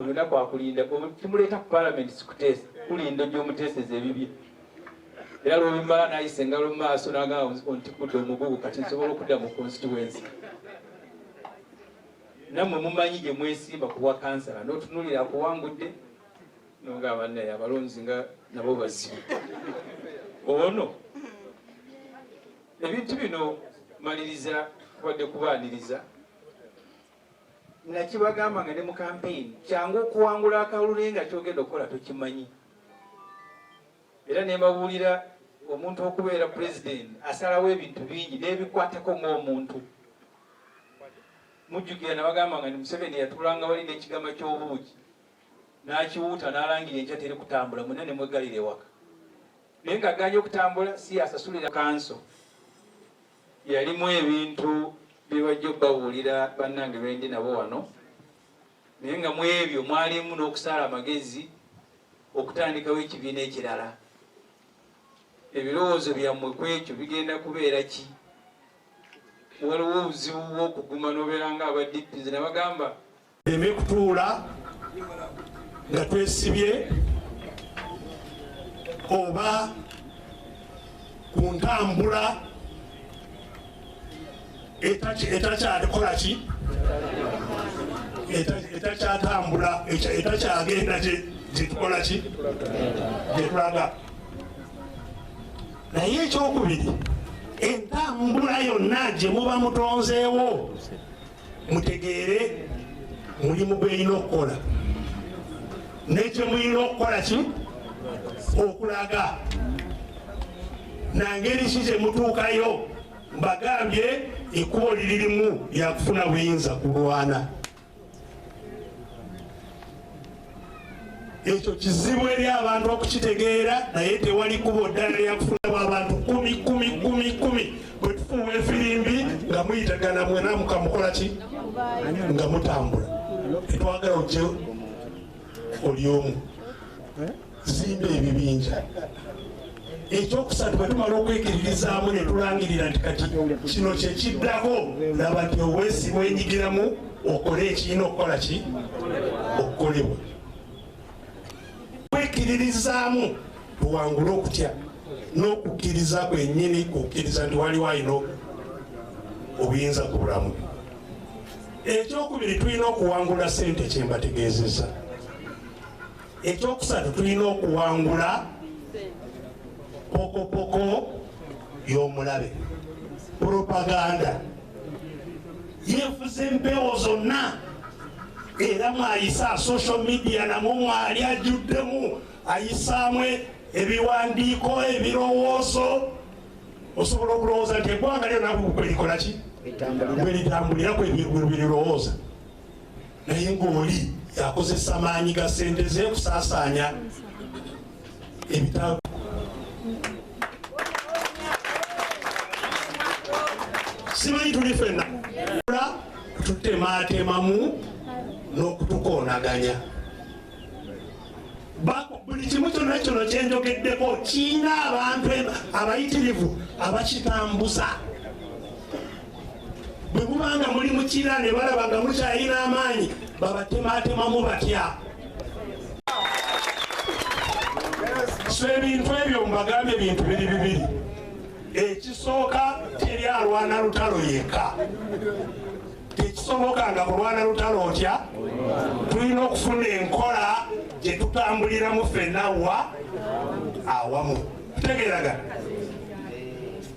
Olina kwakulinda kimuleeta ku Parliament sikuteesa kulinda gy'omuteeseza ebibye era lw'obimala n'ayisa engalo mu maaso n'agamba ontikudde omugugu kati nsobola okudda mu constituency. Nammwe mumanyi gye mwesimba ku bwa kansala n'otunulira akuwangudde n'ogamba naye abalonzi nga nabo bazibu. Ono ebintu bino maliriza kubadde kubaaniriza nakibagamba nga ne mu campaign kyangu okuwangula akalulu nga kyogenda okukola tokimanyi. Era ne mbabuulira omuntu okubeera president asalawo ebintu bingi n'ebikwatako ng'omuntu. Mujjukira nabagamba nga ni Museveni yatulanga wali n'ekigama ky'obuugi n'akiwuuta n'alangira enkya teri kutambula mwena ne mwegalira ewaka. Naye nga aganya okutambula si asasulira kanso. Yalimu ebintu bibajja okubabuulira bannange bendi nabo wano. Naye nga mu ebyo mwalimu n'okusala amagezi okutandikawo ekibiina ekirala. Ebirowoozo byammwe ku ekyo bigenda kubeera ki? Waliwo obuzibu bw'okuguma n'obeera ng'abadippizi nabagamba eme kutuula nga twesibye oba ku ntambula etakyalikola ki etakyatambula etakyagenda gyetukola ki gyetulaga. Naye ekyokubiri entambula yonna gye muba mutonzeewo mutegeere mulimu gw'erina okukola nekye mulina okukola ki okulaga nangeri ki gye mutuukayo. Mbagambye ekkubo liririmu lyakufuna buyinza kulwana. Ekyo kizibu eri abantu okukitegeera naye tewali kkubo ddala lyakufuna abantu kumi bwe tufuuwa efirimbi nga muyitagana mwena mukamukola ki nga mutambula. Tetwagala ojje oli omu zimba ebibinja. Ekyokusatu bwe tumala okwekiririzaamu ne tulangirira nti kati kino kyekiddako laba nti obwesi bwenyigiramu okole ekirina okukola ki okukolebwa. Kwekiririzaamu tuwangule okutya n'okukkiriza kwennyini kukkiriza nti waliwo alina obuyinza ku bulamu. Ekyokubiri tulina okuwangula ssente kyembategeezeza. Ekyokusatu tulina okuwangula pokopoko y'omulabe propaganda yefuze empewo zonna era mwayisa social media namwo mwali ajjuddemu ayisaamu ebiwandiiko ebirowoozo osobola okulowooza nti eggwanga lyo nabo bwerikola ki bweritambulira bwerirowooza naye ng'oli yakozesa maanyi ga ssente ze kusaasaanya ebitabo. Simanyi tuli ffenna tutematemamu n'okutukoonaganya. Buli kimu kyonna kino kyenjogeddeko kiina abantu abayitirivu abakitambuza. Bwe mubanga muli mukira ne balaba nga mukyalina amaanyi babatematemamu batya. So ebintu ebyo mbagambye ebintu biri bibiri. Ekisooka teri alwana lutalo yekka. Tekisoboka nga kulwana lutalo otya. Tulina okufuna enkola gye tutambuliramu ffenna awamu. Tutegeeraga.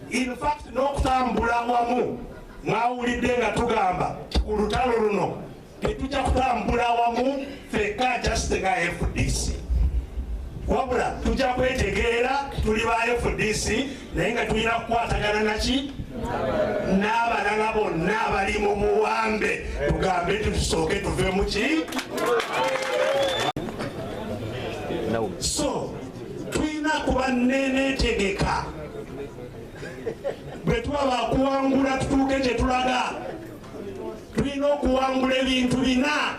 In fact n'okutambula awamu mwawulidde nga tugamba ku lutalo luno tetujja kutambula awamu ffekka just nga FDC. Wabula tujja kwetegeera tuli ba FDC naye nga tulina kukwatagana naki n'abalala bonna abali mu buwambe tugambe tusooke tuve mu ki. So tulina kuba neneetegeka bwe tuba bakuwangula tutuuke gye tulaga. Tulina okuwangula ebintu bina.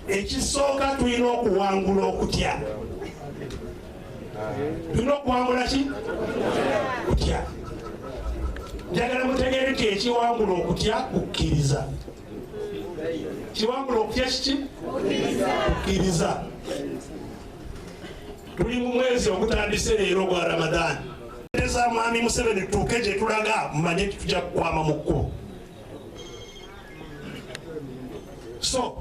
Ekisooka tulina okuwangula okutya. Tulina okuwangula ki? Kutya. Njagala mutegeere nti ekiwangula okutya kukkiriza. kiwangula okutya kiki kukkiriza. Tuli mu mwezi ogutandise leero gwa Ramadani. Eza mwami Museveni tutuuke gye tulaga mumanye nti tujja kukwama mu kkubo. So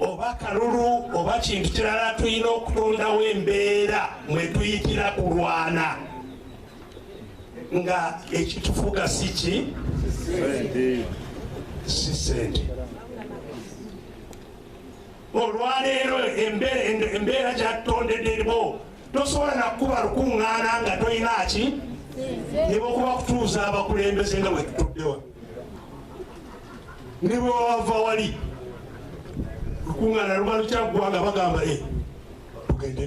oba kalulu oba kintu kirala tulina okutondawo embeera mwe tuyitira kulwana nga ekitufuga siki si sente. Olwaleero embeera gyatutondedde eriwo tosobola nakuba lukuŋŋaana nga tolina ki ne bwekuba kutuuza abakulembeze nga bwe tutuddewa ne bwe wava wali lukuŋŋaana luba lukyaggwa nga bagamba tugende